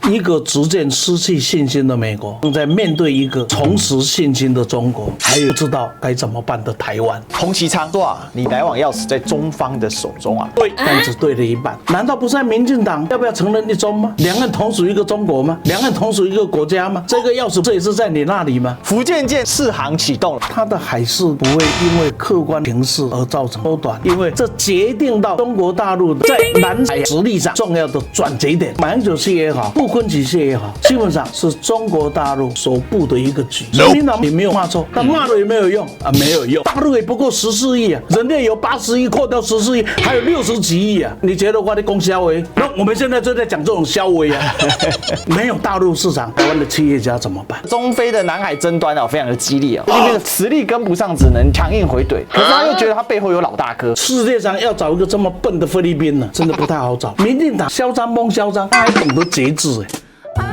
一个逐渐失去信心的美国，正在面对一个重拾信心的中国，还有不知道该怎么办的台湾。洪其昌说啊，你来往钥匙在中方的手中啊。对，但只对了一半。难道不是在民进党要不要承认一中吗？两岸同属一个中国吗？两岸同属一个国家吗？这个钥匙这也是在你那里吗？福建舰试航启动了，它的海事不会因为客观形势而造成缩短，因为这决定到中国大陆在南海实力上重要的转折点。马英九系也好，傅昆萁系也好，基本上是中国大陆所布的一个局。国民党也没有骂错，但骂了也没有用啊，没有用。大陆也不过14亿啊，人家有80亿，扣掉14亿，还有60几亿啊。你觉得我的供销委？那我们现在就在讲这种销委啊，没有大陆市场，台湾的企业家怎么办？中非的南海争端啊，非常的激烈啊，那边的实力跟不上，只能强硬回怼。可是他又觉得他背后有老大哥。世界上要找一个这么笨的菲律宾呢，真的不太好找。民进党嚣张蒙嚣张，他还懂得节制哎。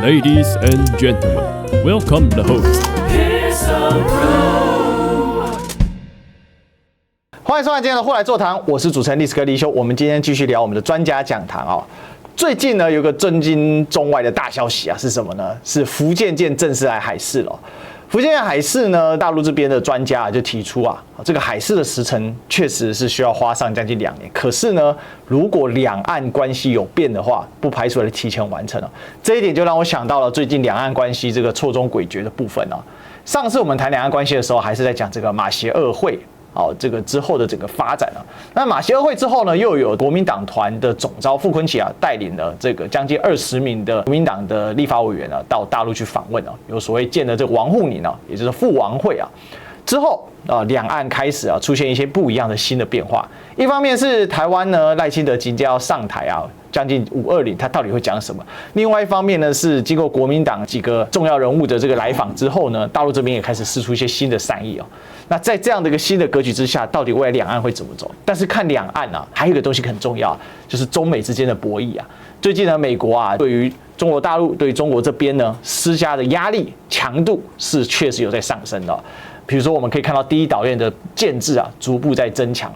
Ladies and gentlemen, welcome the host. 欢迎收看今天的货来座谈，我是主持人历史哥李修。我们今天继续聊我们的专家讲堂啊。最近呢，有个震惊中外的大消息啊，是什么呢？是福建舰正式来海试了。福建舰海试呢，大陆这边的专家就提出啊，这个海试的时程确实是需要花上将近2年。可是呢，如果两岸关系有变的话，不排除提前完成了。这一点就让我想到了最近两岸关系这个错综诡谲的部分啊。上次我们谈两岸关系的时候，还是在讲这个马偕2会。这个之后的整个发展啊，那马偕2会之后呢，又有国民党团的总召傅昆萁啊，带领了这个将近20名的国民党的立法委员啊，到大陆去访问啊，有所谓建的这个王沪宁啊，也就是傅王会啊。之后两岸开始啊出现一些不一样的新的变化。一方面是台湾呢，赖清德即将要上台啊，将近520，他到底会讲什么？另外一方面呢，是经过国民党几个重要人物的这个来访之后呢，大陆这边也开始释出一些新的善意啊。那在这样的一个新的格局之下，到底未来两岸会怎么走？但是看两岸啊，还有一个东西很重要，就是中美之间的博弈啊。最近呢，美国啊对于中国大陆对于中国这边呢施加的压力强度是确实有在上升的。比如说，我们可以看到第一岛链的建制啊逐步在增强。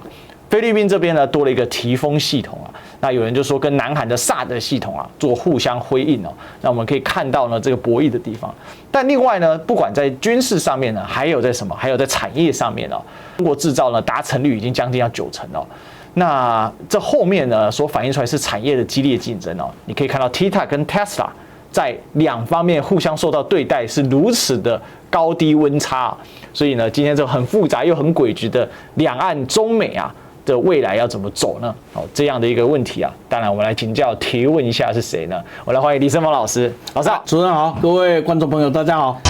菲律宾这边呢多了一个提风系统啊，那有人就说跟南韩的萨德系统啊做互相辉映哦，那我们可以看到呢这个博弈的地方。但另外呢，不管在军事上面呢，还有在什么，还有在产业上面哦，中国制造呢达成率已经将近要90%哦。那这后面呢所反映出来是产业的激烈竞争哦，你可以看到 TikTok 跟 Tesla 在两方面互相受到对待是如此的高低温差，所以呢，今天这很复杂又很诡谲的两岸中美啊的未来要怎么走呢？这样的一个问题啊，当然我们来请教提问一下是谁呢？我来欢迎李胜峰老师，老师好，主持人好，各位观众朋友大家好。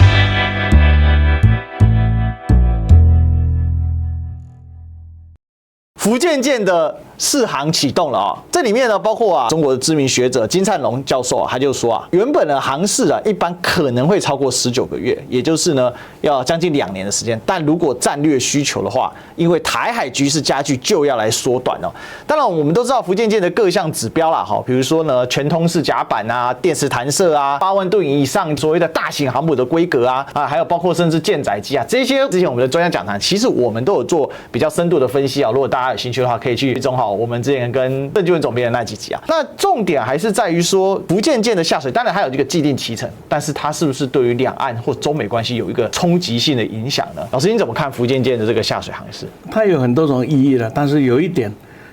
福建舰的试航启动了啊，这里面呢包括中国的知名学者金灿荣教授他就说原本的航试一般可能会超过19个月，也就是呢要将近2年的时间。但如果战略需求的话，因为台海局势加剧，就要来缩短哦。当然我们都知道福建舰的各项指标啦，比如说呢全通式甲板啊、电磁弹射啊、8万吨以上所谓的大型航母的规格啊，还有包括甚至舰载机啊，这些之前我们的专家讲坛其实我们都有做比较深度的分析啊。如果大家有兴趣的话，可以去追踪我们之前跟郑俊文总编的那几集啊。那重点还是在于说福建舰的下水，当然还有这个既定期程，但是它是不是对于两岸或中美关系有一个冲击性的影响呢？老师，你怎么看福建舰的这个下水航试？它有很多种意义了，但是有一点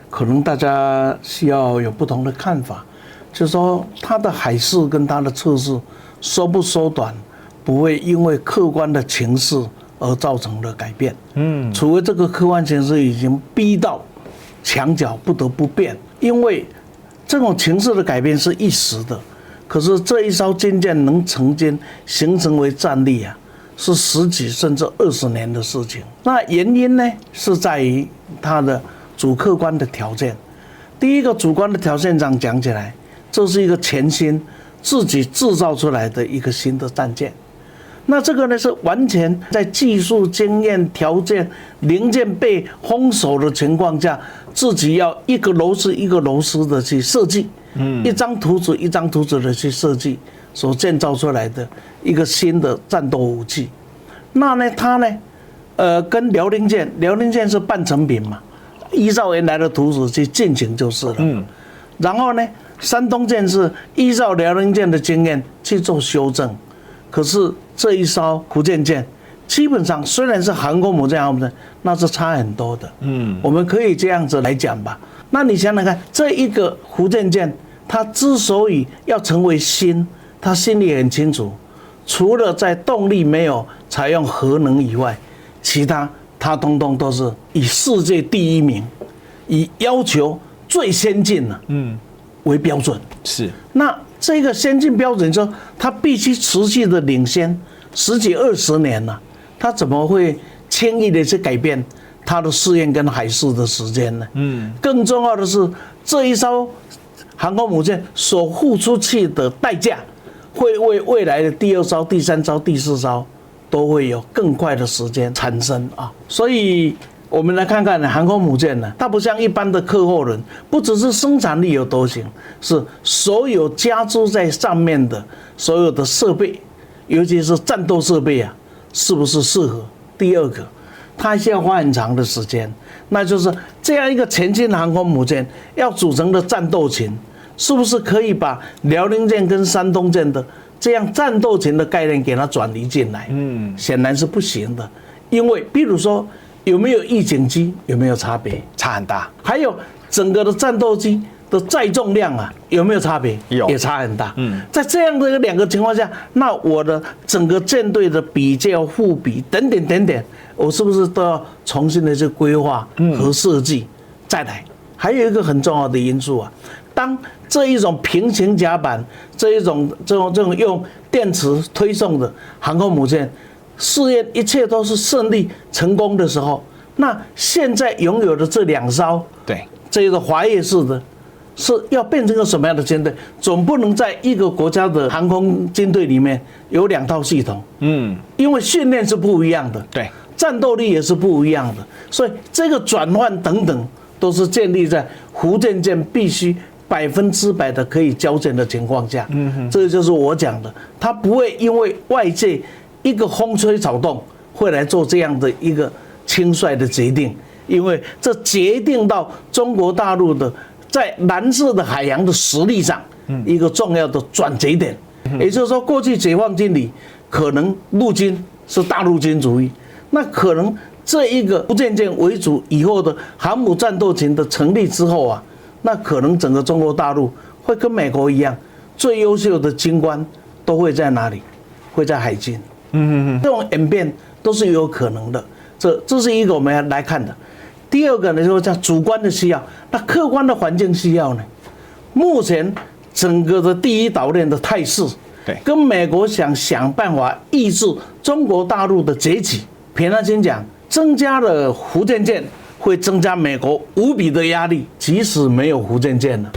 可能大家需要有不同的看法，就是说它的海试跟它的测试缩不缩短，不会因为客观的情势而造成了改变。除非这个客观情势已经逼到墙角不得不变，因为这种情势的改变是一时的，可是这一艘军舰能成军形成为战力啊，是10几甚至20年的事情。那原因呢，是在于它的主客观的条件。第一个主观的条件上讲起来，这是一个全新自己制造出来的一个新的战舰。那这个呢是完全在技术经验条件零件被封锁的情况下，自己要一个螺丝一个螺丝的去设计，一张图纸一张图纸的去设计所建造出来的一个新的战斗武器。那呢它呢跟辽宁舰是半成品嘛，依照原来的图纸去进行就是了。然后呢山东舰是依照辽宁舰的经验去做修正，可是这一艘福建舰基本上虽然是航空母舰，那是差很多的。我们可以这样子来讲吧。那你想想看，这一个福建舰，它之所以要成为新，它心里很清楚，除了在动力没有采用核能以外，其他它通通都是以世界第一名，以要求最先进的为标准。是。那这个先进标准之后，它必须持续的领先10几20年了，它怎么会轻易的去改变它的试验跟海试的时间呢？更重要的是，这一艘航空母舰所付出去的代价，会为未来的第2艘、第3艘、第4艘都会有更快的时间产生啊。所以我们来看看航空母舰呢，它不像一般的客货轮，不只是生产力有多行，是所有加诸在上面的所有的设备，尤其是战斗设备啊，是不是适合？第二个，它需要花很长的时间，那就是这样一个全新的航空母舰要组成的战斗群，是不是可以把辽宁舰跟山东舰的这样战斗群的概念给它转移进来？显然是不行的，因为比如说有没有预警机，有没有差别？差很大。还有整个的战斗机的载重量啊，有没有差别？有，也差很大。在这样的2个情况下，那我的整个舰队的比较互比等等，我是不是都要重新的去规划和设计？再来，还有一个很重要的因素啊，当这一种平行甲板，这种用电池推送的航空母舰试验一切都是顺利成功的时候，那现在拥有的这2艘，对，这个滑跃式的，是要变成个什么样的舰队？总不能在一个国家的航空军队里面有2套系统，因为训练是不一样的，对，战斗力也是不一样的，所以这个转换等等都是建立在福建舰必须100%的可以交舰的情况下。这个就是我讲的，它不会因为外界一个风吹草动会来做这样的一个轻率的决定，因为这决定到中国大陆的在蓝色的海洋的实力上一个重要的转折点。也就是说，过去解放军里可能陆军是大陆军主义，那可能这一个福建舰为主以后的航母战斗群的成立之后啊，那可能整个中国大陆会跟美国一样，最优秀的军官都会在哪里？会在海军。这种演变都是有可能的，这是一个我们要来看的。第二个呢，就是叫主观的需要，那客观的环境需要呢？目前整个的第一岛链的态势，对，跟美国想办法抑制中国大陆的崛起，平常心讲，增加了福建舰会增加美国无比的压力，即使没有福建舰了，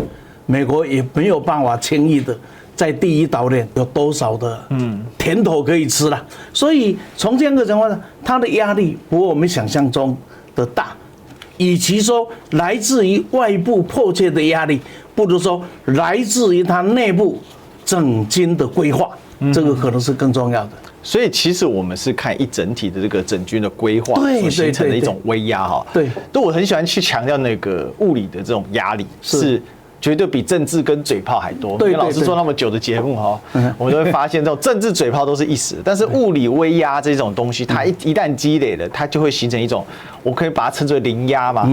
美国也没有办法轻易的在第一岛链有多少的甜头可以吃了。所以从这样的情况下，它的压力不如我们想象中的大。与其说来自于外部迫切的压力，不如说来自于它内部整军的规划，这个可能是更重要的。所以其实我们是看一整体的这个整军的规划所形成的一种威压哈。对，都我很喜欢去强调那个物理的这种压力是绝对比政治跟嘴炮还多。跟老师做那么久的节目哈，我们都会发现这种政治嘴炮都是一时，但是物理威压这种东西，它一旦积累了，它就会形成一种，我可以把它称之为零压嘛。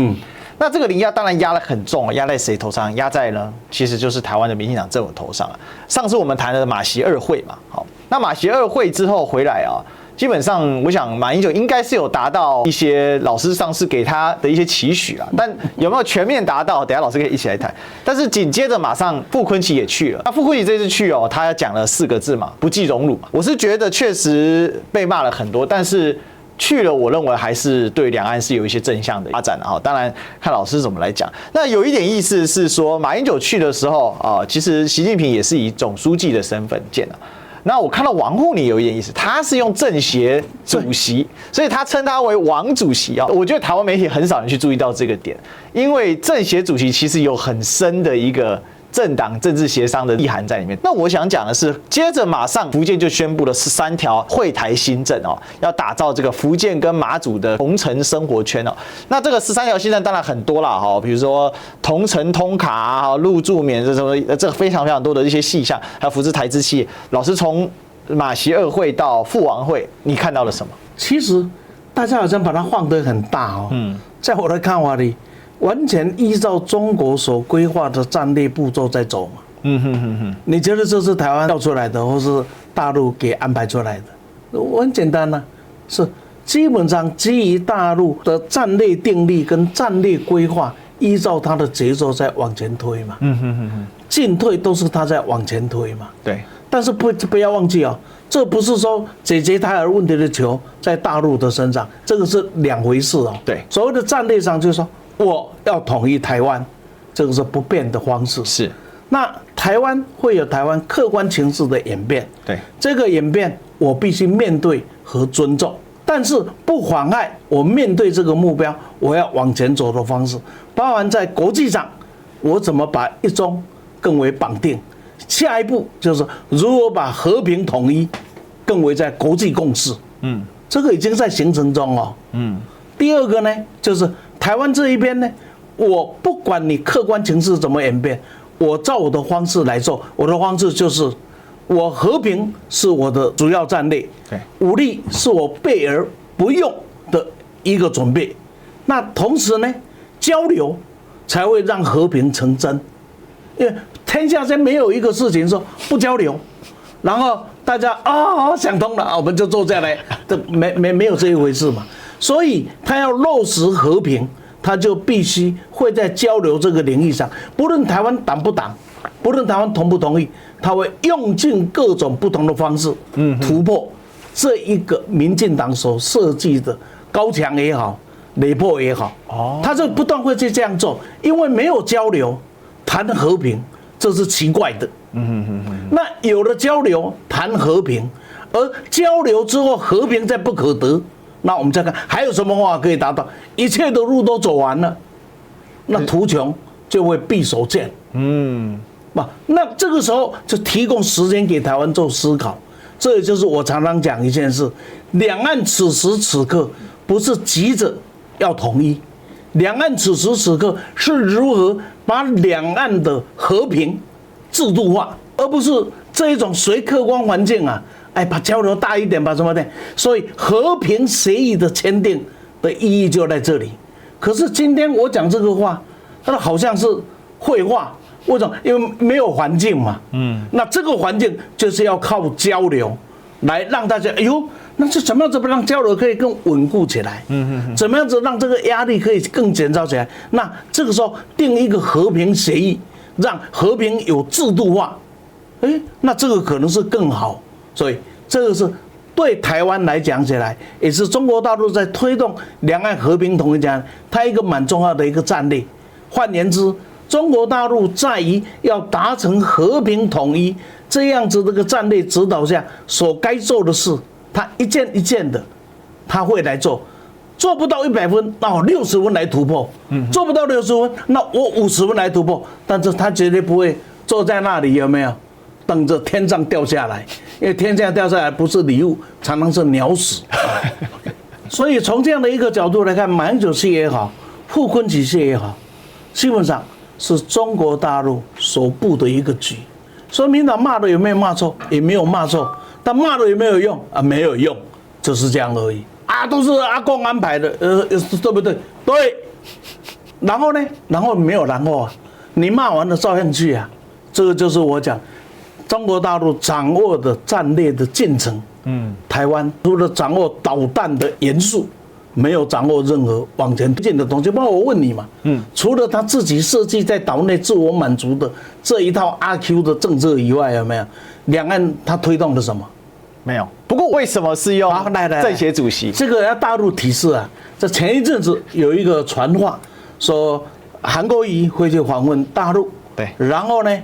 那这个零压当然压得很重，压在谁头上？压在呢，其实就是台湾的民进党政府头上啊。上次我们谈了马习2会嘛，好，那马习2会之后回来啊，基本上我想马英九应该是有达到一些老师上次给他的一些期许啊，但有没有全面达到？等一下老师可以一起来谈。但是紧接着马上傅昆萁也去了，那傅昆萁这次去哦，他讲了4个字嘛，不计荣辱嘛。我是觉得确实被骂了很多，但是去了，我认为还是对两岸是有一些正向的发展啊。当然看老师怎么来讲。那有一点意思是说，马英九去的时候啊，其实习近平也是以总书记的身份见的。那我看到王沪宁有一点意思，他是用政协主席，所以他称他为王主席啊。我觉得台湾媒体很少人去注意到这个点，因为政协主席其实有很深的一个政党政治协商的意涵在里面。那我想讲的是，接着马上福建就宣布了13条惠台新政哦，要打造这个福建跟马祖的同城生活圈哦。那这个13条新政当然很多啦哈，比如说同城通卡啊、入住免这什么，这非常非常多的一些细项，还有扶持台资企业。老师从马习二会到父王会，你看到了什么？其实大家好像把它放得很大哦。在我的看法里，完全依照中国所规划的战略步骤在走嘛。你觉得这是台湾调出来的，或是大陆给安排出来的？我很简单是基本上基于大陆的战略定力跟战略规划，依照它的节奏在往前推嘛。进退都是它在往前推嘛。对。但是不要忘记哦，这不是说解决台海问题的球在大陆的身上，这个是两回事哦。对，所谓的战略上就是说我要统一台湾，这个是不变的方式。是，那台湾会有台湾客观情势的演变，对，这个演变我必须面对和尊重，但是不妨碍我面对这个目标我要往前走的方式，包含在国际上我怎么把一中更为绑定。下一步就是如何把和平统一更为在国际共识，这个已经在形成中哦。第二个呢，就是台湾这一边呢，我不管你客观情势怎么演变，我照我的方式来做，我的方式就是我和平是我的主要战略，武力是我备而不用的一个准备，那同时呢，交流才会让和平成真，因为天下间没有一个事情说不交流，然后大家想通了，我们就坐下来，这没有这一回事嘛。所以他要落实和平，他就必须会在交流这个领域上，不论台湾党不党，不论台湾同不同意，他会用尽各种不同的方式，突破这一个民进党所设计的高墙也好，雷破也好，他就不断会去这样做，因为没有交流谈和平。这是奇怪的，那有了交流谈和平，而交流之后和平再不可得，那我们再看还有什么方法可以达到？一切的路都走完了，那途穷就会闭手见。那这个时候就提供时间给台湾做思考，这也就是我常常讲一件事：两岸此时此刻不是急着要统一。两岸此时此刻是如何把两岸的和平制度化，而不是这一种随客观环境把交流大一点，把什么的。所以和平协议的签订的意义就在这里。可是今天我讲这个话，它好像是绘画，为什么？因为没有环境嘛。那这个环境就是要靠交流来让大家，那是怎么样子让交流可以更稳固起来？怎么样子让这个压力可以更减少起来？那这个时候定一个和平协议，让和平有制度化，那这个可能是更好。所以这个是对台湾来讲起来，也是中国大陆在推动两岸和平统一讲，它一个蛮重要的一个战略。换言之，中国大陆在于要达成和平统一这样子这个战略指导下所该做的事。他一件一件的，他会来做，做不到100分，那我60分来突破；做不到60分，那我50分来突破。但是他绝对不会坐在那里，有没有等着天上掉下来？因为天上掉下来不是礼物，常常是鸟屎。所以从这样的一个角度来看，马英九系也好，傅昆萁系也好，基本上是中国大陆所布的一个局。所以民党骂的有没有骂错？也没有骂错。但骂了有没有用没有用，就是这样而已都是阿公安排的，对不对？对。然后呢？然后没有然后你骂完了照样去这个就是我讲中国大陆掌握的战略的进程。台湾除了掌握导弹的元素，没有掌握任何往前推进的东西。包括我问你嘛，除了他自己设计在岛内自我满足的这一套阿 Q 的政策以外，有没有两岸他推动的什么？没有。不过为什么是用政协主席？这个要大陆提示这前一阵子有一个传话说韩国瑜会去访问大陆，对，然后呢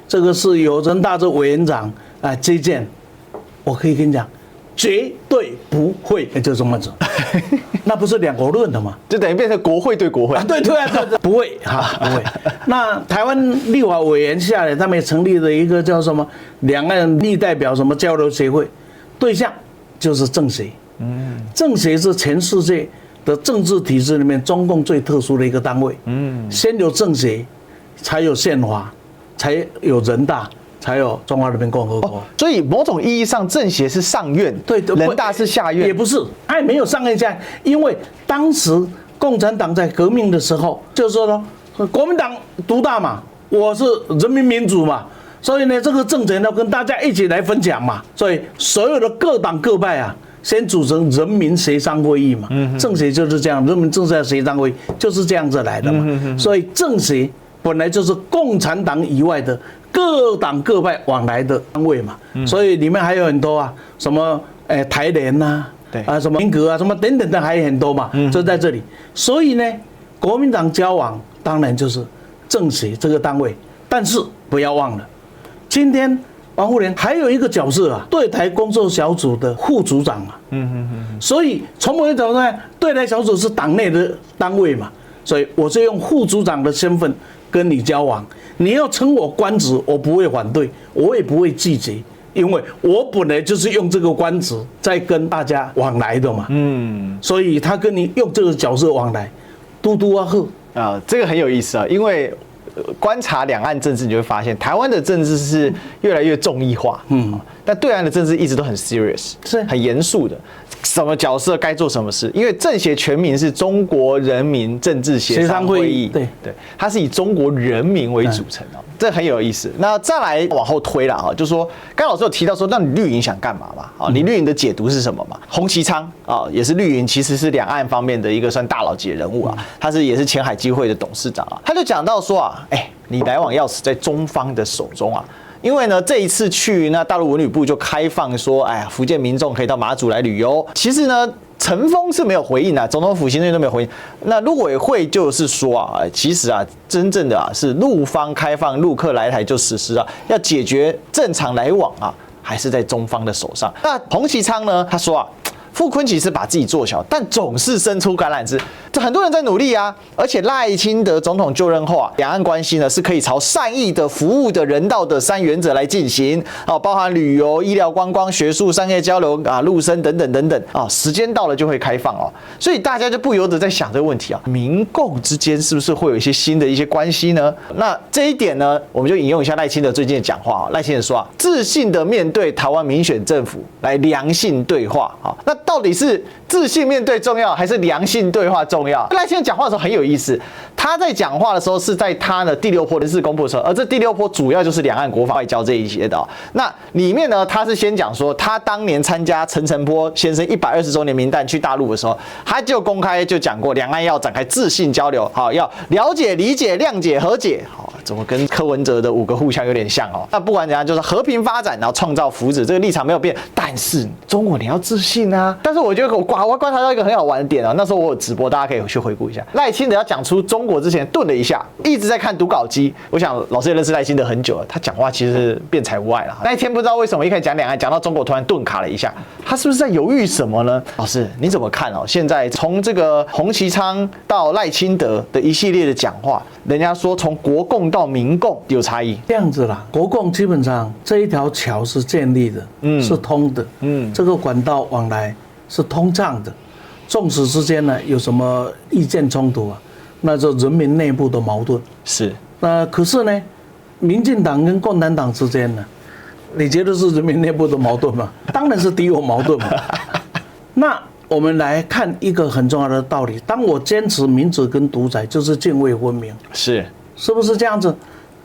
这个是由人大这委员长接见。我可以跟你讲，绝对不会，就这么子，那不是两国论的吗？就等于变成国会对国会啊，对，不会哈，不会。那台湾立法委员下来，他们也成立了一个叫什么两岸立代表什么交流协会，对象就是政协。政协是全世界的政治体制里面中共最特殊的一个单位。先有政协，才有宪法，才有人大。才有中华人民共和国，所以某种意义上，政协是上院，对，人大是下院，也不是，哎，没有上院下院，因为当时共产党在革命的时候，就是说呢，国民党独大嘛，我是人民民主嘛，所以呢，这个政权要跟大家一起来分享嘛，所以所有的各党各派啊，先组成人民协商会议嘛，政协就是这样，人民政治协商会议就是这样子来的嘛，所以政协本来就是共产党以外的各党各派往来的单位嘛，所以里面还有很多啊，什么台联呐，对啊，什么民革啊，什么等等的还有很多嘛，就在这里。所以呢，国民党交往当然就是政协这个单位，但是不要忘了，今天王沪宁还有一个角色啊，对台工作小组的副组长啊，所以从某种角度上，对台小组是党内的单位嘛，所以我是用副组长的身份跟你交往。你要称我官职，我不会反对，我也不会拒绝，因为我本来就是用这个官职在跟大家往来的嘛。所以他跟你用这个角色往来，嘟嘟啊呵啊，这个很有意思啊，因为观察两岸政治，你就会发现台湾的政治是越来越众议化，但对岸的政治一直都很 serious， 是很严肃的。什么角色该做什么事？因为政协全名是中国人民政治协商会议，对，它是以中国人民为组成的，这很有意思。那再来往后推了啊，就是说，刚老师有提到说，那你绿营想干嘛嘛？啊，你绿营的解读是什么嘛？洪其昌啊，也是绿营，其实是两岸方面的一个算大佬级的人物啊，他也是前海基会的董事长啊，他就讲到说啊，你来往钥匙在中方的手中啊。因为呢，这一次去那大陆文旅部就开放说，福建民众可以到马祖来旅游。其实呢，陈峰是没有回应的，总统府行政院都没有回应。那陆委会就是说啊，其实啊，真正的是陆方开放陆客来台就实施啊，要解决正常来往啊，还是在中方的手上。那洪其昌呢，他说啊。傅昆萁是把自己做小，但总是伸出橄榄枝。这很多人在努力啊，而且赖清德总统就任后啊，两岸关系呢是可以朝善意的、服务的、人道的3原则来进行啊，包含旅游、医疗、观光、学术、商业交流啊、陆生等等等等啊，时间到了就会开放哦。所以大家就不由得在想这个问题啊，民共之间是不是会有一些新的一些关系呢？那这一点呢，我们就引用一下赖清德最近的讲话啊，赖清德说啊，自信的面对台湾民选政府，来良性对话啊，那。到底是自信面对重要，还是良性对话重要？赖清德讲话的时候很有意思，他在讲话的时候是在他的第6波人事公布的时候，而这第6波主要就是两岸国防外交这一些的哦。那里面呢，他是先讲说，他当年参加陈澄波先生120周年名单去大陆的时候，他就公开就讲过，两岸要展开自信交流，好，要了解、理解、谅解、和解，好，怎么跟柯文哲的5个互相有点像哦？那不管怎样，就是和平发展，然后创造福祉，这个立场没有变，但是中国你要自信啊。但是我觉得我观察到一个很好玩的点啊，那时候我有直播，大家可以去回顾一下。赖清德要讲出中国之前顿了一下，一直在看读稿机。我想老师也认识赖清德很久了，他讲话其实是辩才无碍了。那一天不知道为什么一开始讲两岸，讲到中国突然顿卡了一下，他是不是在犹豫什么呢？老师你怎么看哦？现在从这个洪其昌到赖清德的一系列的讲话，人家说从国共到民共有差异，这样子啦。国共基本上这一条桥是建立的，是通的，这个管道往来是通畅的。纵使之间呢有什么意见冲突啊，那就人民内部的矛盾是。那可是呢，民进党跟共产党之间呢，你觉得是人民内部的矛盾吗？当然是敌我矛盾嘛。那我们来看一个很重要的道理：当我坚持民主跟独裁，就是泾渭分明，是不是这样子？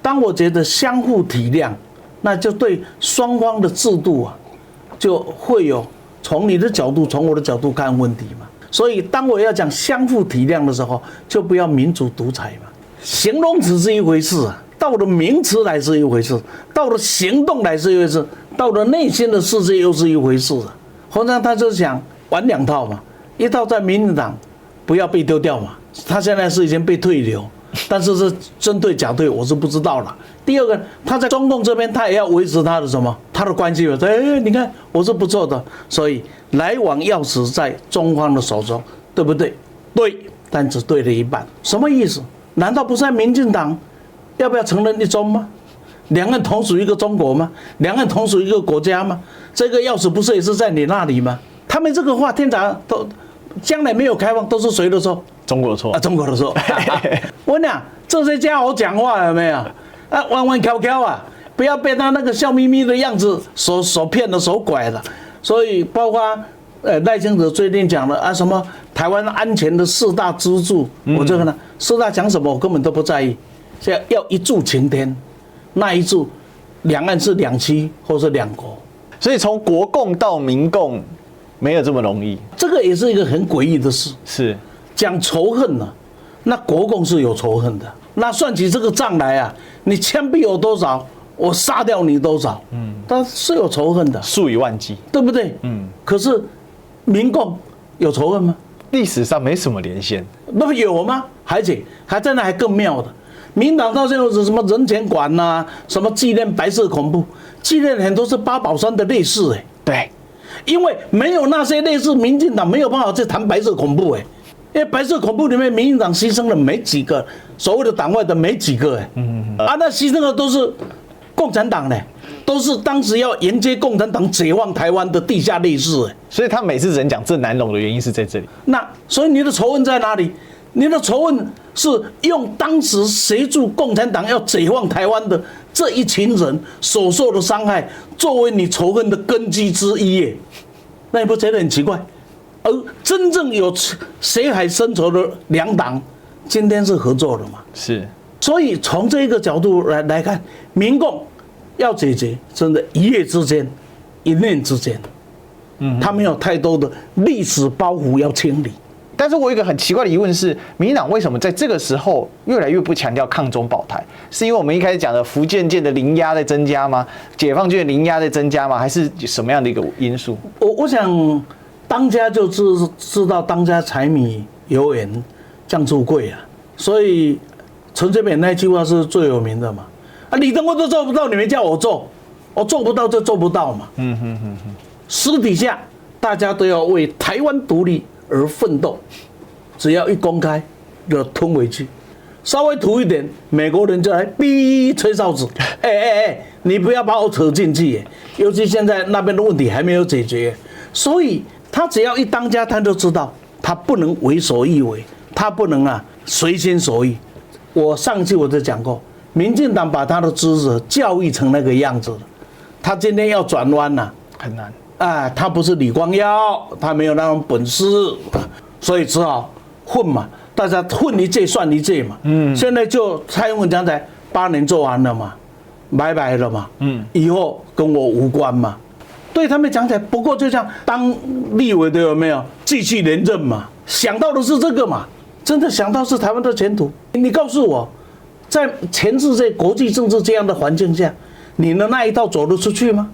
当我觉得相互体谅，那就对双方的制度啊，就会有从你的角度、从我的角度看问题嘛。所以，当我要讲相互体谅的时候，就不要民主独裁嘛。形容词是一回事啊，到了名词来是一回事，到了行动来是一回事，到了内心的世界又是一回事啊。洪章他就想玩2套嘛，一套在民进党不要被丢掉嘛，他现在是已经被退流，但是是真对假对，我是不知道了。第二个，他在中共这边，他也要维持他的什么？他的关系。你看我是不错的，所以来往钥匙在中方的手中，对不对？对，但只对了一半。什么意思？难道不是在民进党要不要承认一中吗？两岸同属一个中国吗？两岸同属一个国家吗？这个钥匙不是也是在你那里吗？他们这个话，天长都将来没有开放，都是谁的错？中国的错啊，中国的错。我跟你讲，这些家伙讲话有没有？弯弯翘翘啊，不要被他那个笑眯眯的样子所骗了、所拐了。所以包括赖清德最近讲了什么台湾安全的4大支柱，我这个呢4大讲什么我根本都不在意，现在要一柱擎天，那一柱两岸是2栖或是2国，所以从国共到民共没有这么容易，这个也是一个很诡异的事。是讲仇恨呢，那国共是有仇恨的，那算起这个账来啊，你枪毙我多少，我杀掉你多少，但是有仇恨的，数以万计，对不对？可是民共有仇恨吗？历史上没什么连线，那不有吗？而且还在那还更妙的，民党到现在为止什么人权馆呐，什么纪念白色恐怖，纪念很多是八宝山的烈士对，因为没有那些烈士，民进党没有办法去谈白色恐怖因为白色恐怖里面，民进党牺牲了没几个，所谓的党外的没几个那牺牲的都是共产党都是当时要迎接共产党解放台湾的地下烈士所以他每次人讲郑南榕的原因是在这里。那所以你的仇恨在哪里？你的仇恨是用当时协助共产党要解放台湾的这一群人所受的伤害作为你仇恨的根基之一那你不觉得很奇怪？而真正有血海深仇的两党，今天是合作的嘛？是，所以从这个角度来看，民共要解决，真的一夜之间、一念之间，他没有太多的历史包袱要清理。但是我有一个很奇怪的疑问是，民进党为什么在这个时候越来越不强调抗中保台？是因为我们一开始讲的福建舰的零压在增加吗？解放军的零压在增加吗？还是什么样的一个因素？我想，当家就知道当家柴米油盐酱醋贵所以陈水扁那句话是最有名的嘛。李登辉都做不到，你们叫我做，我做不到就做不到嘛。私底下大家都要为台湾独立而奋斗，只要一公开就吞回去，稍微土一点，美国人就来吹哨子，你不要把我扯进去尤其现在那边的问题还没有解决，所以他只要一当家，他就知道他不能为所欲为，他不能随心所欲。我上期我就讲过，民进党把他的支持教育成那个样子了，他今天要转弯很难。他不是李光耀，他没有那种本事，所以只好混嘛，大家混一届算一届嘛。现在就蔡英文刚才8年做完了嘛，拜拜了嘛。以后跟我无关嘛。对他们讲起来，不过就像当立委的有没有继续连任嘛？想到的是这个嘛？真的想到是台湾的前途？你告诉我，在全世界国际政治这样的环境下，你的那一套走得出去吗？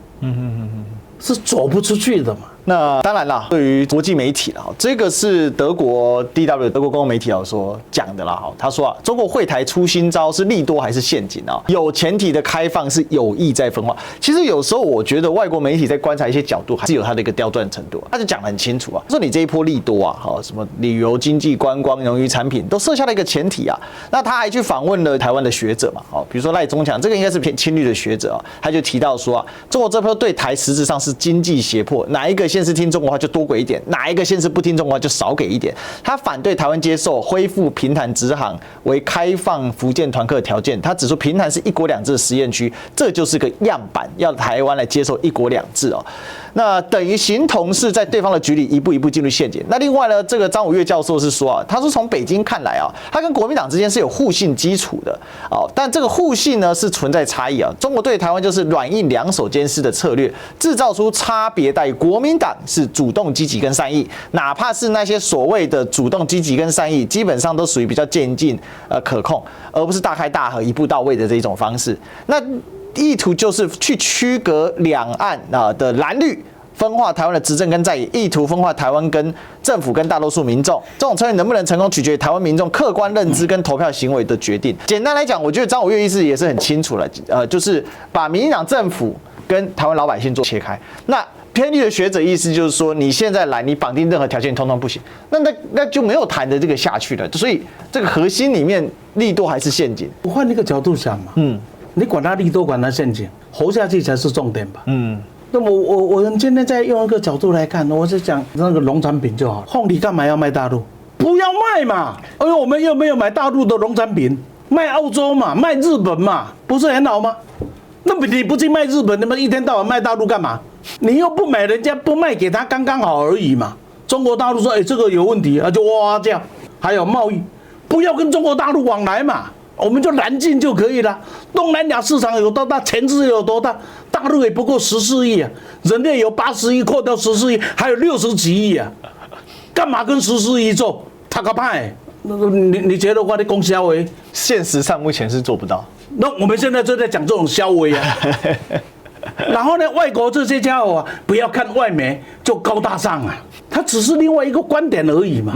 是走不出去的嘛。那当然啦，对于国际媒体啦，这个是德国 DW 德国公共媒体所讲的啦。他说中国会台出新招是利多还是陷阱有前提的开放是有意在分化。其实有时候我觉得外国媒体在观察一些角度还是有它的一个刁钻程度。他就讲得很清楚说你这一波利多什么旅游、经济、观光、农渔产品都设下了一个前提那他还去访问了台湾的学者嘛，比如说赖中强，这个应该是偏亲绿的学者他就提到说中国这波对台实质上是经济胁迫，哪一个县市听中国话就多给一点，哪一个县市不听中国话就少给一点。他反对台湾接受恢复平潭直航为开放福建团客的条件。他指出平潭是1国2制的实验区，这就是个样板，要台湾来接受1国2制那等于形同是在对方的局里一步一步进入陷阱。那另外呢，这个张五岳教授是说他说从北京看来他跟国民党之间是有互信基础的但这个互信呢是存在差异中国对台湾就是软硬两手兼施的策略，制造出差别待遇。国民党是主动积极跟善意，哪怕是那些所谓的主动积极跟善意，基本上都属于比较渐进可控，而不是大开大合一步到位的这种方式。那意图就是去区隔两岸的蓝绿分化台湾的执政跟在野，意图分化台湾跟政府跟大多数民众。这种策略能不能成功，取决于台湾民众客观认知跟投票行为的决定。简单来讲，我觉得张五岳意思也是很清楚了，就是把民进党政府跟台湾老百姓做切开。那偏绿的学者意思就是说，你现在来，你绑定任何条件，通通不行，那就没有谈的这个下去了。所以这个核心里面，利多还是陷阱。我换一个角度想嘛，你管它利多，管它陷阱，活下去才是重点吧。那么我们今天再用一个角度来看，我是讲那个农产品就好，凤梨干嘛要卖大陆？不要卖嘛，因为我们又没有买大陆的农产品，卖澳洲嘛，卖日本嘛，不是很好吗？那么你不去卖日本，你们一天到晚卖大陆干嘛？你又不买人家，不卖给他刚刚好而已嘛。中国大陆说，这个有问题，就哇叫。还有贸易，不要跟中国大陆往来嘛。我们就南进就可以了。东南亚市场有多大，前世有多大？大陆也不过14亿啊，人类有80亿，扣掉14亿，还有60几亿啊，干嘛跟14亿做？他个派？你觉得我的供销为？现实上目前是做不到。那我们现在就在讲这种消微啊。然后呢，外国这些家伙啊，不要看外媒就高大上啊，他只是另外一个观点而已嘛。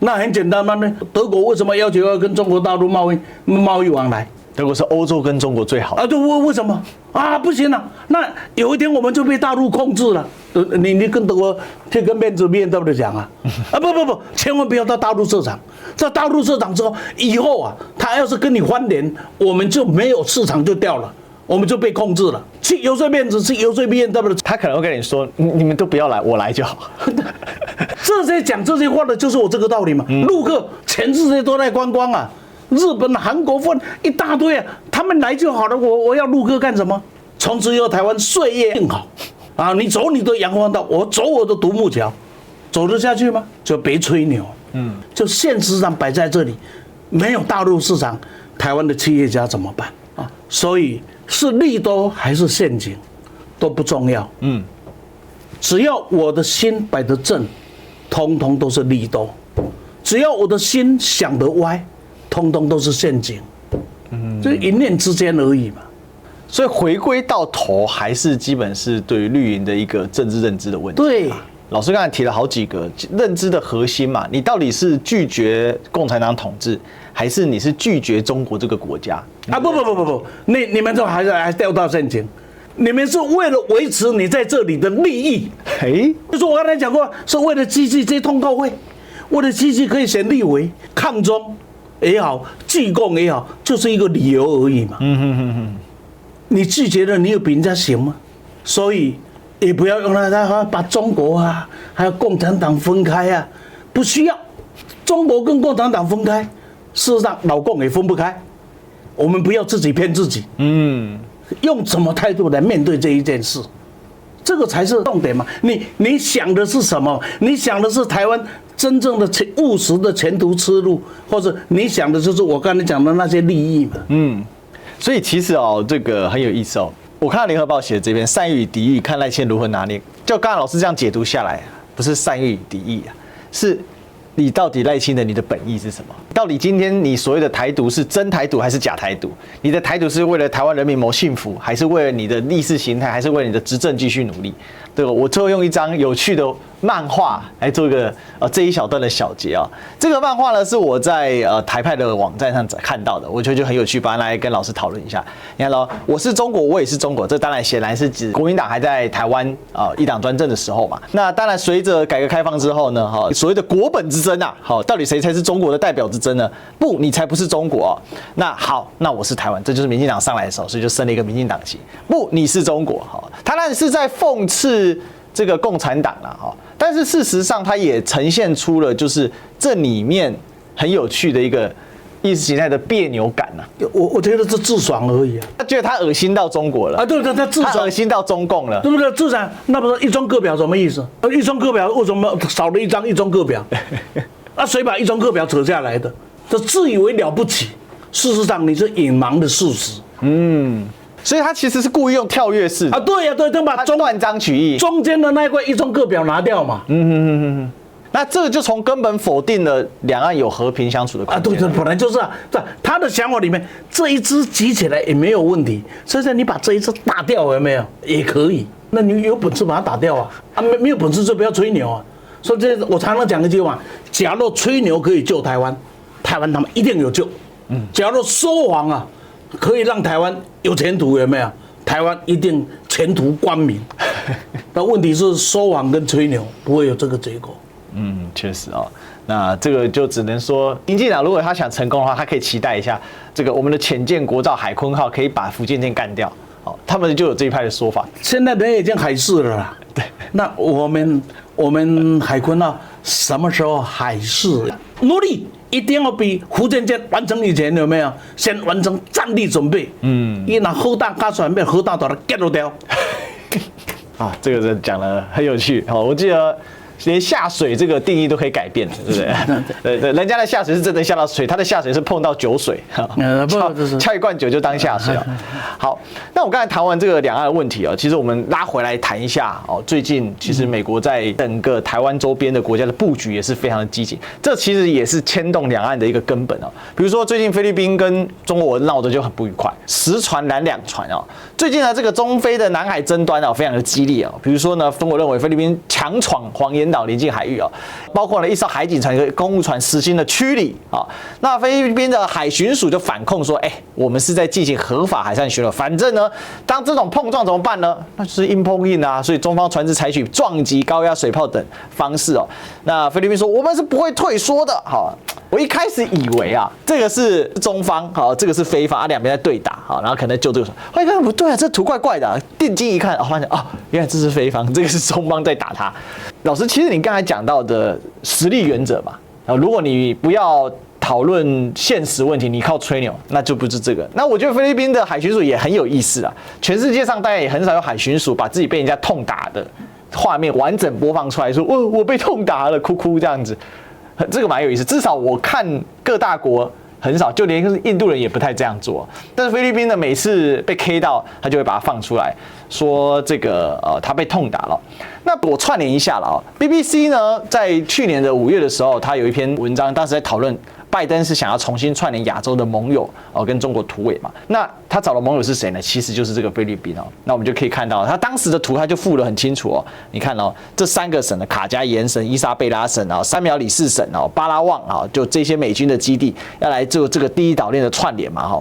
那很简单嘛，德国为什么要求要跟中国大陆贸易往来？德国是欧洲跟中国最好的啊，对，为什么啊？不行了，那有一天我们就被大陆控制了。你跟德国贴个面子面对不对讲啊？不，千万不要到大陆设厂。在大陆设厂之后，以后啊，他要是跟你翻脸，我们就没有市场就掉了。我们就被控制了，去游说面子，去游说面，对不对？他可能会跟你说，你们都不要来，我来就好。这些讲这些话的，就是我这个道理嘛。陆客全世界都在观光啊，日本、韩国分一大堆啊，他们来就好了。我要陆客干什么？从此以后台湾岁月静好啊！你走你的阳光道，我走我的独木桥，走得下去吗？就别吹牛。就现实上摆在这里，没有大陆市场，台湾的企业家怎么办啊？所以。是利多还是陷阱，都不重要。只要我的心摆得正，通通都是利多；只要我的心想得歪，通通都是陷阱。这一念之间而已嘛。所以回归到头，还是基本是对于绿营的一个政治认知的问题。对，老师刚才提了好几个认知的核心嘛，你到底是拒绝共产党统治？还是你是拒绝中国这个国家啊？不，你们这还掉到陷阱，你们是为了维持你在这里的利益。就是我刚才讲过，是为了积极这通告会，为了积极可以选立委，抗中也好，拒共也好，就是一个理由而已嘛。你拒绝了，你有比人家行吗？所以也不要用它把中国啊，还有共产党分开啊，不需要。中国跟共产党分开。事实上，老共也分不开，我们不要自己骗自己。用什么态度来面对这一件事，这个才是重点嘛。你想的是什么？你想的是台湾真正的务实的前途之路，或者你想的就是我刚才讲的那些利益嘛？所以其实这个很有意思哦。我看到联合报写的这篇善意与敌意，看赖清如何拿捏。就刚刚老师这样解读下来，不是善意与敌意啊，是。你到底赖清德你的本意是什么？到底今天你所谓的台独是真台独还是假台独？你的台独是为了台湾人民谋幸福，还是为了你的意识形态，还是为了你的执政继续努力？对吧？我最后用一张有趣的漫画来做一个这一小段的小结啊。这个漫画呢是我在台派的网站上看到的，我觉得就很有趣，把它来跟老师讨论一下。你看咯，我是中国，我也是中国，这当然显然是指国民党还在台湾一党专政的时候嘛。那当然随着改革开放之后呢，所谓的国本之争啊，到底谁才是中国的代表之争呢？不，你才不是中国。那好，那我是台湾，这就是民进党上来的时候，所以就升了一个民进党旗。不，你是中国。他当然是在讽刺这个共产党啦，但是事实上，它也呈现出了就是这里面很有趣的一个意识形态的别扭感呐。我觉得是自爽而已啊。他觉得他恶心到中国了啊，对，他自爽，他恶心到中共了，对不对？自爽，那不是一中各表什么意思？一中各表为什么少了一张一中各表？谁把一中各表扯下来的？这自以为了不起，事实上你是隐瞒的事实。所以他其实是故意用跳跃式啊，对呀，对，他把断章取义，中间的那一块一中各表拿掉嘛。那这个就从根本否定了两岸有和平相处的空间。对，本来就是啊。他的想法里面，这一支集起来也没有问题，所以你把这一支打掉有没有？也可以。那你有本事把它打掉啊！没有本事就不要吹牛啊！所以这我常常讲一句话：假如吹牛可以救台湾，台湾他们一定有救。假如说谎啊，可以让台湾有前途，有没有？台湾一定前途光明。但问题是说谎跟吹牛不会有这个结果。确实哦。那这个就只能说，民进党如果他想成功的话，他可以期待一下这个我们的潜舰国造海鲲号可以把福建舰干掉。哦，他们就有这一派的说法。现在人已经海试了啦。对。那我们海鲲号什么时候海试？努力一定要比福建舰完成以前有没有？先完成战力准备。伊拿核弹加准备核弹把它 get 掉。啊，这个人讲的很有趣。好，我记得。连下水这个定义都可以改变，对不对？对，人家的下水是真的下到水，他的下水是碰到酒水，敲一罐酒就当下水了。好，那我刚才谈完这个两岸的问题其实我们拉回来谈一下最近其实美国在整个台湾周边的国家的布局也是非常的积极，这其实也是牵动两岸的一个根本比如说最近菲律宾跟中国闹得就很不愉快，10船拦2船最近呢这个中菲的南海争端非常的激烈比如说呢，中国认为菲律宾强闯黄岩岛临近海域包括了一艘海警船、一个公务船实行了驱离那菲律宾的海巡署就反控说，我们是在进行合法海上巡逻，反正呢，当这种碰撞怎么办呢？那就是硬碰硬啊，所以中方船只采取撞击、高压水炮等方式那菲律宾说我们是不会退缩的我一开始以为这个是中方这个是菲方两边在对打然后可能就这个说，后来看不对这图怪怪的定睛一看发现原来这是菲方，这个是中方在打他。老师，其实你刚才讲到的实力原则嘛，如果你不要讨论现实问题，你靠吹牛，那就不是这个。那我觉得菲律宾的海巡署也很有意思全世界上大家也很少有海巡署把自己被人家痛打的画面完整播放出来，说我被痛打了，哭哭这样子，这个蛮有意思。至少我看各大国很少，就连印度人也不太这样做。但是菲律宾呢，每次被 K 到，他就会把它放出来，说这个他被痛打了。那我串联一下了BBC 呢，在去年的5月的时候，他有一篇文章，当时在讨论拜登是想要重新串联亚洲的盟友跟中国突围嘛。那他找的盟友是谁呢？其实就是这个菲律宾那我们就可以看到，他当时的图他就附得很清楚你看这3个省的卡加延省、伊莎贝拉省三苗里士省巴拉望就这些美军的基地要来做这个第一岛链的串联嘛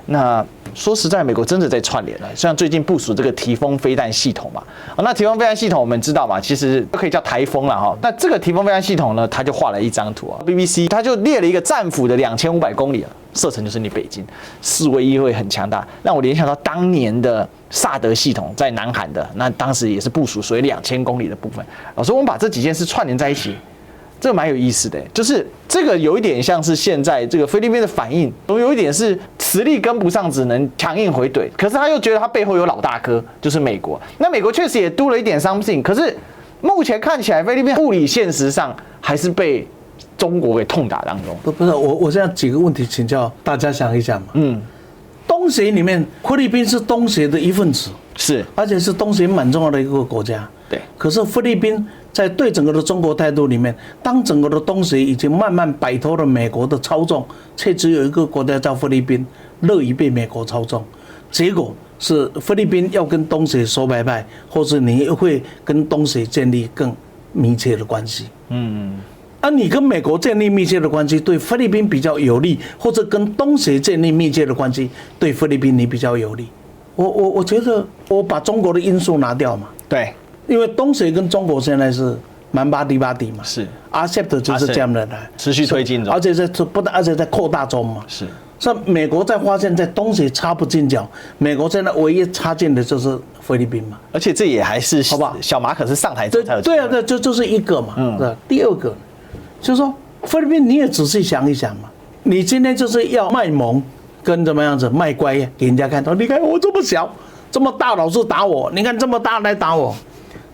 那说实在，美国真的在串联了，像最近部署这个提风飞弹系统嘛，那提风飞弹系统我们知道嘛，其实都可以叫台风了那这个提风飞弹系统呢，它就画了一张图BBC 它就列了一个战斧的2500公里射程就是你北京，示威意味很强大，让我联想到当年的萨德系统在南韩的，那当时也是部署所谓2000公里的部分。老师，我们把这几件事串联在一起。这个蛮有意思的，就是这个有一点像是现在这个菲律宾的反应，有一点是实力跟不上，只能强硬回怼。可是他又觉得他背后有老大哥，就是美国。那美国确实也多了一点something，可是目前看起来菲律宾物理现实上还是被中国给痛打当中。不是我现在几个问题请教大家想一想嘛。东协里面，菲律宾是东协的一份子，是，而且是东协蛮重要的一个国家。对。可是菲律宾在对整个的中国态度里面，当整个的东协已经慢慢摆脱了美国的操纵，却只有一个国家叫菲律宾乐于被美国操纵，结果是菲律宾要跟东协说拜拜，或是你会跟东协建立更密切的关系。你跟美国建立密切的关系对菲律宾比较有利，或者跟东协建立密切的关系对菲律宾你比较有利。我觉得我把中国的因素拿掉嘛。对。因为东协跟中国现在是蛮巴蒂嘛，是 RCEP 就是这样的来持续推进中，而且在扩大中嘛。是，所以美国在发现，在东协插不进脚，美国现在唯一插进的就是菲律宾嘛。而且这也还是好不好？小马可是上台才有对啊，就是一个嘛。第二个，就是说菲律宾你也仔细想一想嘛，你今天就是要卖萌跟怎么样子卖乖给人家看，说你看我这么小，这么大老是打我，你看这么大来打我。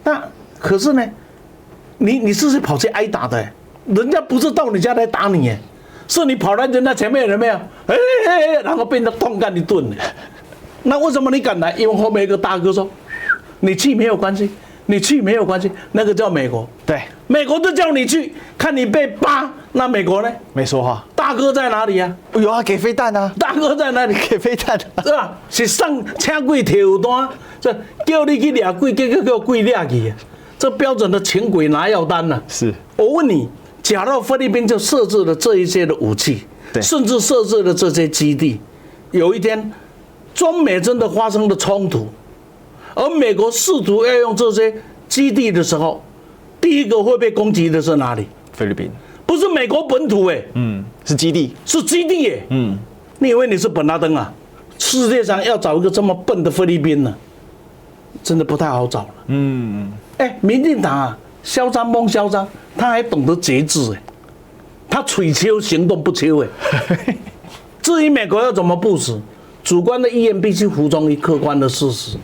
那可是呢，你是跑去挨打的，人家不是到你家来打你，是你跑来人家前面有没有？然后被人家痛干一顿。那为什么你敢来？因为后面一个大哥说，你去没有关系，你去没有关系，那个叫美国。对，美国就叫你去，看你被扒，那美国呢？没说话。大哥在哪里啊？有啊，给飞弹啊，大哥在哪里？给飞弹啊，是吧？是上请鬼跳单，这叫你去抓鬼，结果叫鬼抓去啊！这标准的请鬼拿药单呐、啊。是。我问你，假如菲律宾就设置了这一些的武器，甚至设置了这些基地，有一天中美真的发生了冲突，而美国试图要用这些基地的时候，第一个会被攻击的是哪里？菲律宾。不是美国本土是基地，是基地耶。你以为你是本拉登啊？世界上要找一个这么笨的菲律宾呢，真的不太好找了。民进党啊，嚣张梦嚣张，他还懂得节制哎，他嘴秋行动不秋哎。至于美国要怎么部署，主观的意愿必须服从于客观的事实。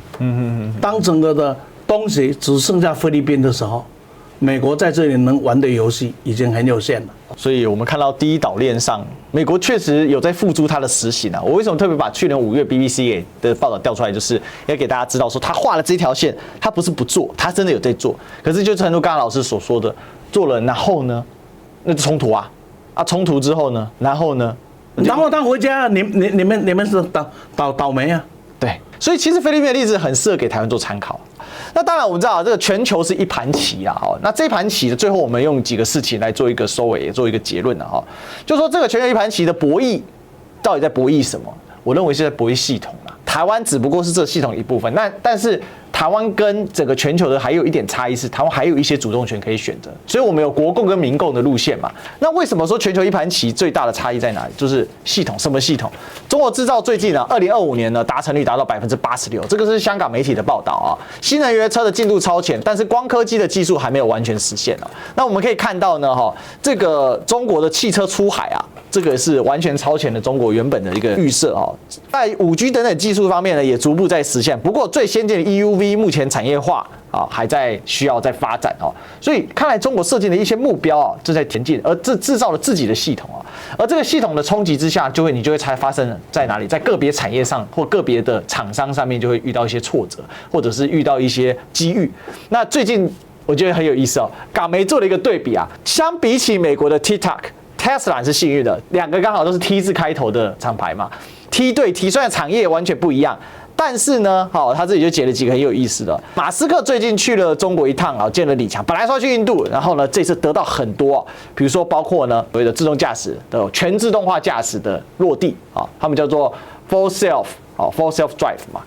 当整个的东西只剩下菲律宾的时候，美国在这里能玩的游戏已经很有限了。所以我们看到第一岛链上，美国确实有在付诸它的实行啊。我为什么特别把去年5月 BBC 的报道调出来，就是要给大家知道说，他画了这条线，他不是不做，他真的有在做。可是就正如刚刚老师所说的，做了然后呢，那就冲突啊，冲突之后呢，然后呢，然后他回家，你们是倒霉啊。对，所以其实菲律宾的例子很适合给台湾做参考。那当然我们知道这个全球是一盘棋啊，那这盘棋的最后我们用几个事情来做一个收尾，也做一个结论啊，就说这个全球一盘棋的博弈到底在博弈什么？我认为是在博弈系统啦。台湾只不过是这个系统一部分，但是台湾跟整个全球的还有一点差异是，台湾还有一些主动权可以选择，所以我们有国共跟民共的路线嘛。那为什么说全球一盘棋最大的差异在哪里？就是系统，什么系统？中国制造最近呢，2025年呢达成率达到86%，这个是香港媒体的报道啊。新能源车的进度超前，但是光刻机的技术还没有完全实现啊。那我们可以看到呢，这个中国的汽车出海啊，这个是完全超前的中国原本的一个预设啊。在5G 等等技术方面呢，也逐步在实现。不过最先进的 EUV 目前产业化还在需要在发展所以看来中国设定的一些目标正在前进，而这制造了自己的系统而这个系统的冲击之下，你就会才发生在哪里，在个别产业上或个别的厂商上面就会遇到一些挫折，或者是遇到一些机遇。那最近我觉得很有意思港媒做了一个对比相比起美国的 TikTok。Tesla 是幸运的，两个刚好都是 T 字开头的厂牌嘛。T 对 T， 虽然产业完全不一样，但是呢，他自己就解了几个很有意思的。马斯克最近去了中国一趟见了李强，本来说要去印度，然后呢，这次得到很多，比如说包括呢所谓的自动驾驶的全自动化驾驶的落地他们叫做 Full Self Drive 嘛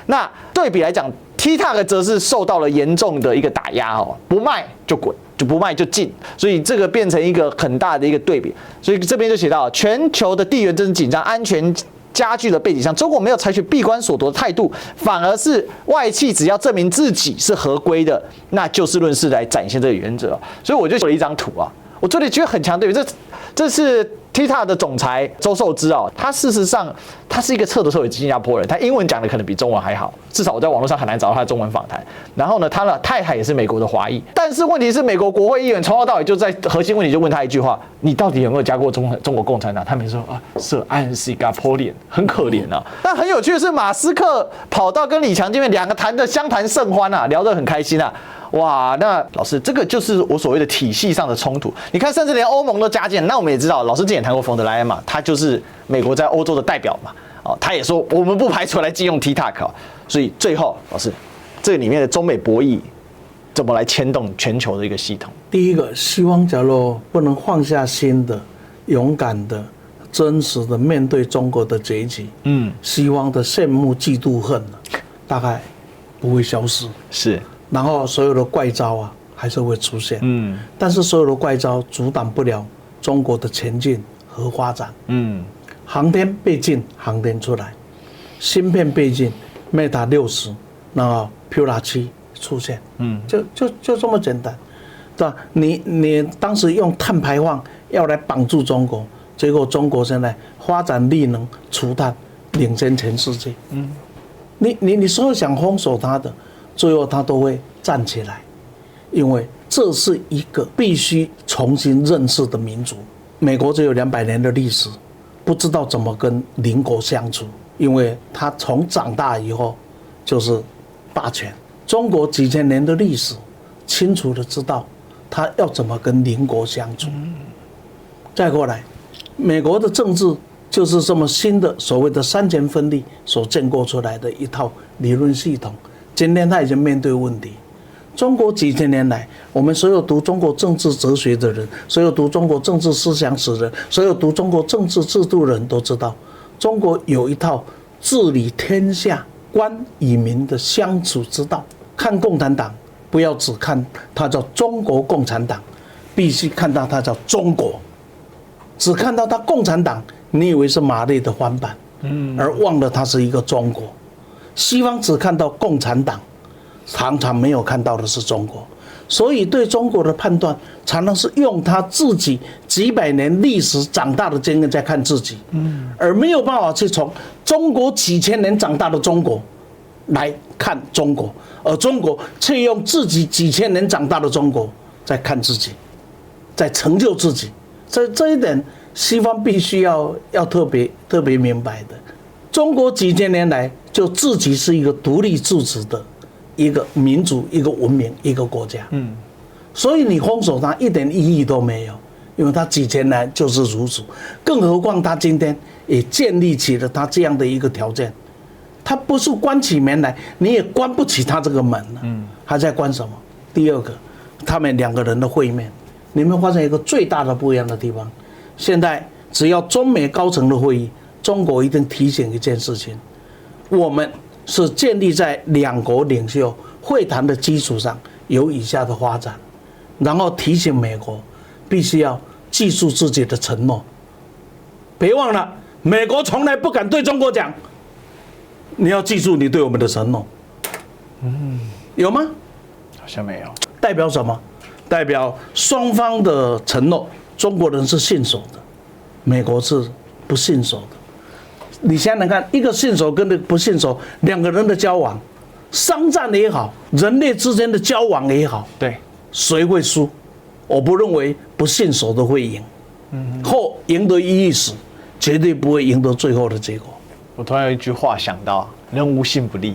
那对比来讲 ，TikTok 则是受到了严重的一个打压不卖就滚。就不卖就进，所以这个变成一个很大的一个对比。所以这边就写到，全球的地缘政治紧张、安全加剧的背景上，中国没有采取闭关锁国的态度，反而是外企只要证明自己是合规的，那就事论事来展现这个原则。所以我就做了一张图我这里觉得很强对比，这是 TikTok 的总裁周受之他事实上他是一个彻头彻尾新加坡人，他英文讲的可能比中文还好，至少我在网络上很难找到他的中文访谈。然后呢，他的太太也是美国的华裔，但是问题是美国国会议员从头到尾就在核心问题就问他一句话：你到底有没有加过中国共产党？他没说Sir, I am Singaporean， 很可怜但很有趣的是，马斯克跑到跟李强见面，两个相谈甚欢聊得很开心哇，那老师，这个就是我所谓的体系上的冲突。你看，甚至连欧盟都加进，那我们也知道，老师之前也谈过冯德莱恩嘛，他就是美国在欧洲的代表嘛，他也说我们不排除来借用 TikTok， 所以最后老师，这里面的中美博弈怎么来牵动全球的一个系统？第一个，希望假如不能放下心的、勇敢的、真实的面对中国的崛起，希望的羡慕、嫉妒、恨大概不会消失。是。然后所有的怪招还是会出现，但是所有的怪招阻挡不了中国的前进和发展，航天被禁，航天出来，芯片被禁 ，Meta 60，那 Pura 7出现，就这么简单，对吧？你当时用碳排放要来绑住中国，结果中国现在发展力能除碳领先全世界，你所有想封锁它的。最后他都会站起来，因为这是一个必须重新认识的民族。美国只有200年的历史，不知道怎么跟邻国相处，因为他从长大以后就是霸权。中国几千年的历史，清楚的知道他要怎么跟邻国相处。再过来，美国的政治就是这么新的所谓的三权分立所建构出来的一套理论系统。今天他已经面对问题。中国几千年来，我们所有读中国政治哲学的人，所有读中国政治思想史的人，所有读中国政治制度的人都知道，中国有一套治理天下、官与民的相处之道。看共产党，不要只看它叫中国共产党，必须看到它叫中国。只看到它共产党，你以为是马列的翻版，而忘了它是一个中国。西方只看到共产党，常常没有看到的是中国，所以对中国的判断常常是用他自己几百年历史长大的经验在看自己，而没有办法去从中国几千年长大的中国来看中国，而中国却用自己几千年长大的中国在看自己，在成就自己。这一点，西方必须要特别明白的。中国几千年来就自己是一个独立自主的一个民族、一个文明、一个国家，所以你封锁它一点意义都没有，因为它几千年就是如此。更何况它今天也建立起了它这样的一个条件，它不是关起门来，你也关不起它这个门了。它在关什么？第二个，他们两个人的会面，你们发现一个最大的不一样的地方，现在只要中美高层的会议，中国一定提醒一件事情，我们是建立在两国领袖会谈的基础上有以下的发展，然后提醒美国必须要记住自己的承诺。别忘了，美国从来不敢对中国讲，你要记住你对我们的承诺。有吗？好像没有。代表什么？代表双方的承诺，中国人是信守的，美国是不信守的。你想想看，一个信守跟不信守，两个人的交往，商战也好，人类之间的交往也好，对，谁会输？我不认为不信守的会赢，后赢得一时，绝对不会赢得最后的结果。我突然有一句话想到，人无信不立。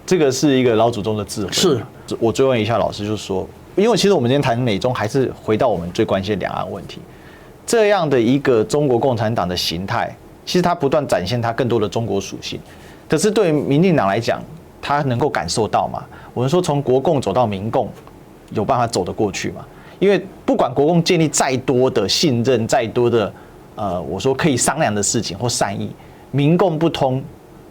这个是一个老祖宗的智慧。是，我追问一下老师，就是说，因为其实我们今天谈美中，还是回到我们最关心的两岸问题。这样的一个中国共产党的形态，其实它不断展现它更多的中国属性。可是对于民进党来讲，他能够感受到吗？我们说从国共走到民共，有办法走得过去吗？因为不管国共建立再多的信任，再多的我说可以商量的事情或善意，民共不通，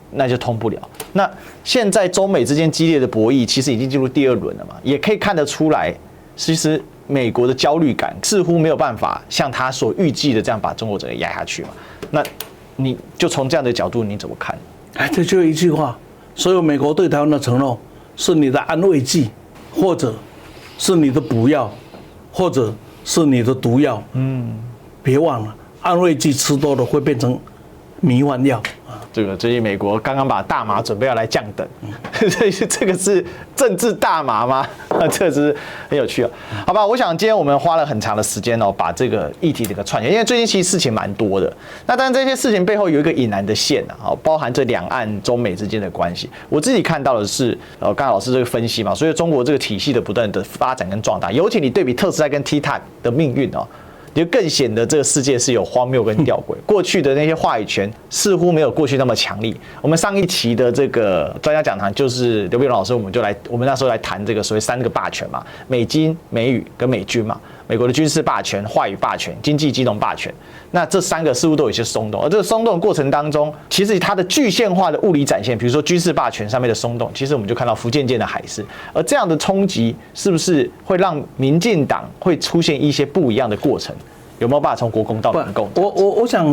那就通不了。那现在中美之间激烈的博弈，其实已经进入第二轮了嘛，也可以看得出来，其实美国的焦虑感似乎没有办法像他所预计的这样把中国整个压下去嘛。那你就从这样的角度你怎么看？这就一句话，所有美国对台湾的承诺是你的安慰剂，或者是你的补药，或者是你的毒药。别忘了，安慰剂吃多了会变成迷幻药。这个最近美国刚刚把大麻准备要来降等，这个是政治大麻吗？这是很有趣啊。好吧，我想今天我们花了很长的时间把这个议题整个串起来，因为最近其实事情蛮多的。那当然这些事情背后有一个引燃的线包含这两岸中美之间的关系。我自己看到的是，刚才老师这个分析嘛，所以中国这个体系的不断的发展跟壮大，尤其你对比特斯拉跟 TikTok 的命运就更显得这个世界是有荒谬跟吊诡。过去的那些话语权似乎没有过去那么强力。我们上一期的这个专家讲堂就是刘碧荣老师，我们那时候来谈这个所谓三个霸权嘛，美金、美语跟美军嘛。美国的军事霸权、话语霸权、经济金融霸权，那这三个似乎都有一些松动，而这个松动的过程当中，其实它的具象化的物理展现，比如说军事霸权上面的松动，其实我们就看到福建舰的海事，而这样的冲击是不是会让民进党会出现一些不一样的过程？有没有办法从国共到民共？我想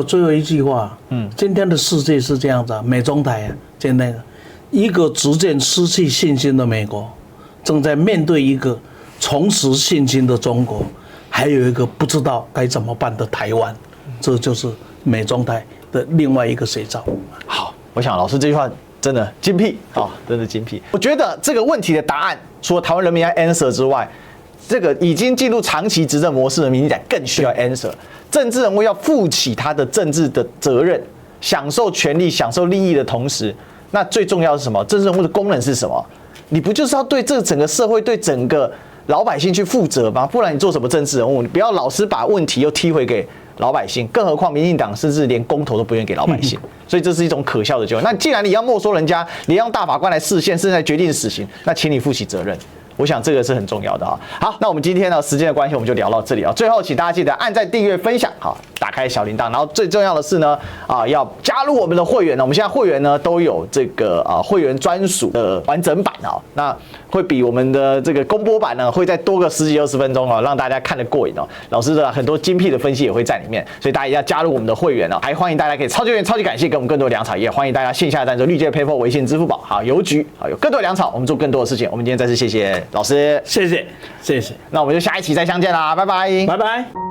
最后一句话，今天的世界是这样子美中台今天一个逐渐失去信心的美国，正在面对一个重拾信心的中国，还有一个不知道该怎么办的台湾，这就是美中台的另外一个写照。好，我想老师这句话真的精辟真的精辟。我觉得这个问题的答案，除了台湾人民要 answer 之外，这个已经进入长期执政模式的民进党更需要 answer。政治人物要负起他的政治的责任，享受权利、享受利益的同时，那最重要的是什么？政治人物的功能是什么？你不就是要对这整个社会、对整个老百姓去负责吗？不然你做什么政治人物？你不要老是把问题又踢回给老百姓，更何况民进党甚至连公投都不愿意给老百姓，所以这是一种可笑的结果。那既然你要没收人家，你让大法官来释宪，甚至来决定死刑，那请你负起责任。我想这个是很重要的啊。好，那我们今天呢时间的关系，我们就聊到这里啊。最后，请大家记得按赞、订阅、分享，好，打开小铃铛。然后最重要的是呢，要加入我们的会员呢。我们现在会员呢都有这个会员专属的完整版啊，那会比我们的这个公播版呢会再多个10几20分钟啊，让大家看得过瘾哦。老师的很多精辟的分析也会在里面，所以大家一定要加入我们的会员哦。还欢迎大家可以超级会员、超级感谢给我们更多粮草，也欢迎大家线下赞助绿界 PayPal、微信、支付宝，好邮局，好有更多粮草，我们做更多的事情。我们今天再次谢谢老师。谢谢。那我们就下一期再相见啦，拜拜，拜拜。